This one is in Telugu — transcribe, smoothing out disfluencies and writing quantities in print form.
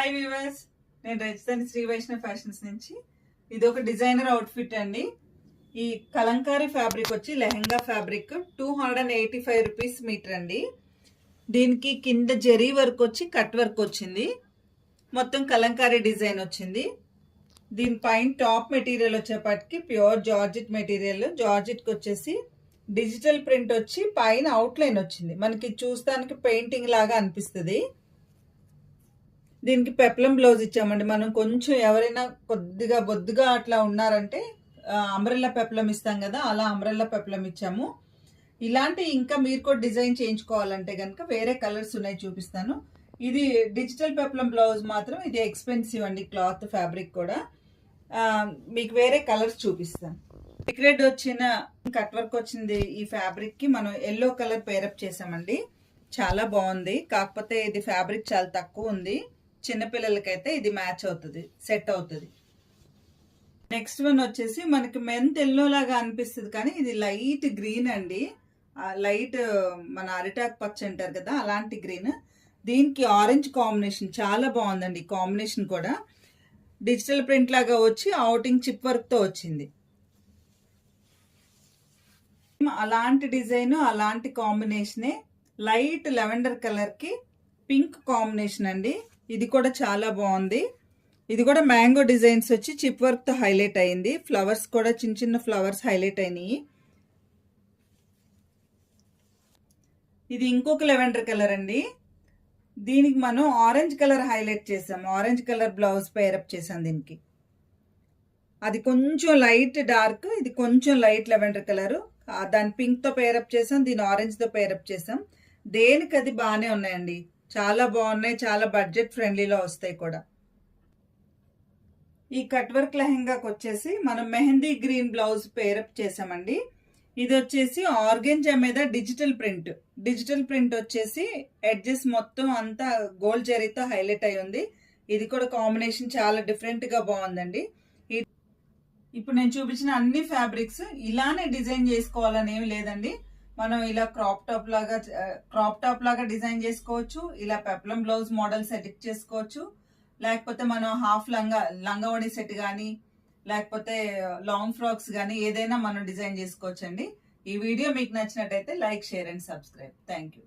హాయ్ వ్యూవర్స్, నేను రజితాని శ్రీ వైష్ణవ్ ఫ్యాషన్స్ నుంచి. ఇది ఒక డిజైనర్ అవుట్ఫిట్ అండి. ఈ కలంకారీ ఫ్యాబ్రిక్ వచ్చి లెహంగా ఫ్యాబ్రిక్ 285 రూపీస్ మీటర్ అండి. దీనికి కింద జరీ వర్క్ వచ్చి కట్ వర్క్ వచ్చింది, మొత్తం కలంకారీ డిజైన్ వచ్చింది. దీనిపైన టాప్ మెటీరియల్ వచ్చేపటికి ప్యూర్ జార్జెట్ మెటీరియల్. జార్జెట్కి వచ్చేసి డిజిటల్ ప్రింట్ వచ్చి పైన అవుట్లైన్ వచ్చింది. మనకి చూస్తానికి పెయింటింగ్ లాగా అనిపిస్తుంది. దీనికి పెప్లం బ్లౌజ్ ఇచ్చామండి. మనం కొంచెం ఎవరైనా కొద్దిగా బొద్దుగా అట్లా ఉన్నారంటే అంబ్రెల్లా పెప్లం ఇస్తాం కదా, అలా అంబ్రెల్లా పెప్లం ఇచ్చాము. ఇలాంటి ఇంకా మీరు కూడా డిజైన్ చేయించుకోవాలంటే కనుక వేరే కలర్స్ ఉన్నాయి, చూపిస్తాను. ఇది డిజిటల్ పెప్లం బ్లౌజ్ మాత్రం ఇది ఎక్స్పెన్సివ్ అండి. క్లాత్ ఫ్యాబ్రిక్ కూడా మీకు వేరే కలర్స్ చూపిస్తాను. థ్రెడ్ వచ్చిన కట్ వర్క్ వచ్చింది. ఈ ఫ్యాబ్రిక్ కి మనం ఎల్లో కలర్ పేరప్ చేసామండి. చాలా బాగుంది. కాకపోతే ఇది ఫ్యాబ్రిక్ చాలా తక్కువ ఉంది. చిన్నపిల్లలకైతే ఇది మ్యాచ్ అవుతుంది, సెట్ అవుతుంది. నెక్స్ట్ వన్ వచ్చేసి మనకి మెంత్ ఎల్లో లాగా అనిపిస్తుంది, కానీ ఇది లైట్ గ్రీన్ అండి. లైట్ మన అరిటాక్ పచ్చ అంటారు కదా, అలాంటి గ్రీన్. దీనికి ఆరెంజ్ కాంబినేషన్ చాలా బాగుందండి. కాంబినేషన్ కూడా డిజిటల్ ప్రింట్ లాగా వచ్చి అవుటింగ్ చిప్ వర్క్ తో వచ్చింది. అలాంటి డిజైన్, అలాంటి కాంబినేషనే లైట్ లెవెండర్ కలర్ కి పింక్ కాంబినేషన్ అండి. ఇది కూడా చాలా బాగుంది. ఇది కూడా మ్యాంగో డిజైన్స్ వచ్చి చిప్ వర్క్ తో హైలైట్ అయింది. ఫ్లవర్స్ కూడా చిన్న చిన్న ఫ్లవర్స్ హైలైట్ అయినాయి. ఇది ఇంకొక లెవెండర్ కలర్ అండి. దీనికి మనం ఆరెంజ్ కలర్ హైలైట్ చేసాం. ఆరెంజ్ కలర్ బ్లౌజ్ పేరప్ చేసాం దీనికి. అది కొంచెం లైట్ డార్క్, ఇది కొంచెం లైట్ లెవెండర్ కలర్. దాని పింక్ తో పేరప్ చేసాం, దీని ఆరెంజ్ తో పేరప్ చేసాం. దేనికి అది బాగానే ఉన్నాయండి, చాలా బాగున్నాయి. చాలా బడ్జెట్ ఫ్రెండ్లీలో వస్తాయి కూడా. ఈ కట్ వర్క్ లెహంగాకి వచ్చేసి మనం మెహందీ గ్రీన్ బ్లౌజ్ పేరప్ చేసామండి. ఇది వచ్చేసి ఆర్గెంజా మీద డిజిటల్ ప్రింట్. డిజిటల్ ప్రింట్ వచ్చేసి ఎడ్జెస్ మొత్తం అంతా గోల్డ్ జరీతో హైలైట్ అయి ఉంది. ఇది కూడా కాంబినేషన్ చాలా డిఫరెంట్ గా బాగుందండి. ఇప్పుడు నేను చూపించిన అన్ని ఫ్యాబ్రిక్స్ ఇలానే డిజైన్ చేసుకోవాలని ఏమి లేదండి. మనం ఇలా క్రాప్ టాప్ లాగా డిజైన్ చేసుకోవచ్చు. ఇలా పెప్లం బ్లౌజ్ మోడల్ సెట్ చేసుకోవచ్చు. లేకపోతే మనం హాఫ్ లంగావణి సెట్ కానీ, లేకపోతే లాంగ్ ఫ్రాక్స్ కానీ ఏదైనా మనం డిజైన్ చేసుకోవచ్చు అండి. ఈ వీడియో మీకు నచ్చినట్టయితే like, share and subscribe. Thank you.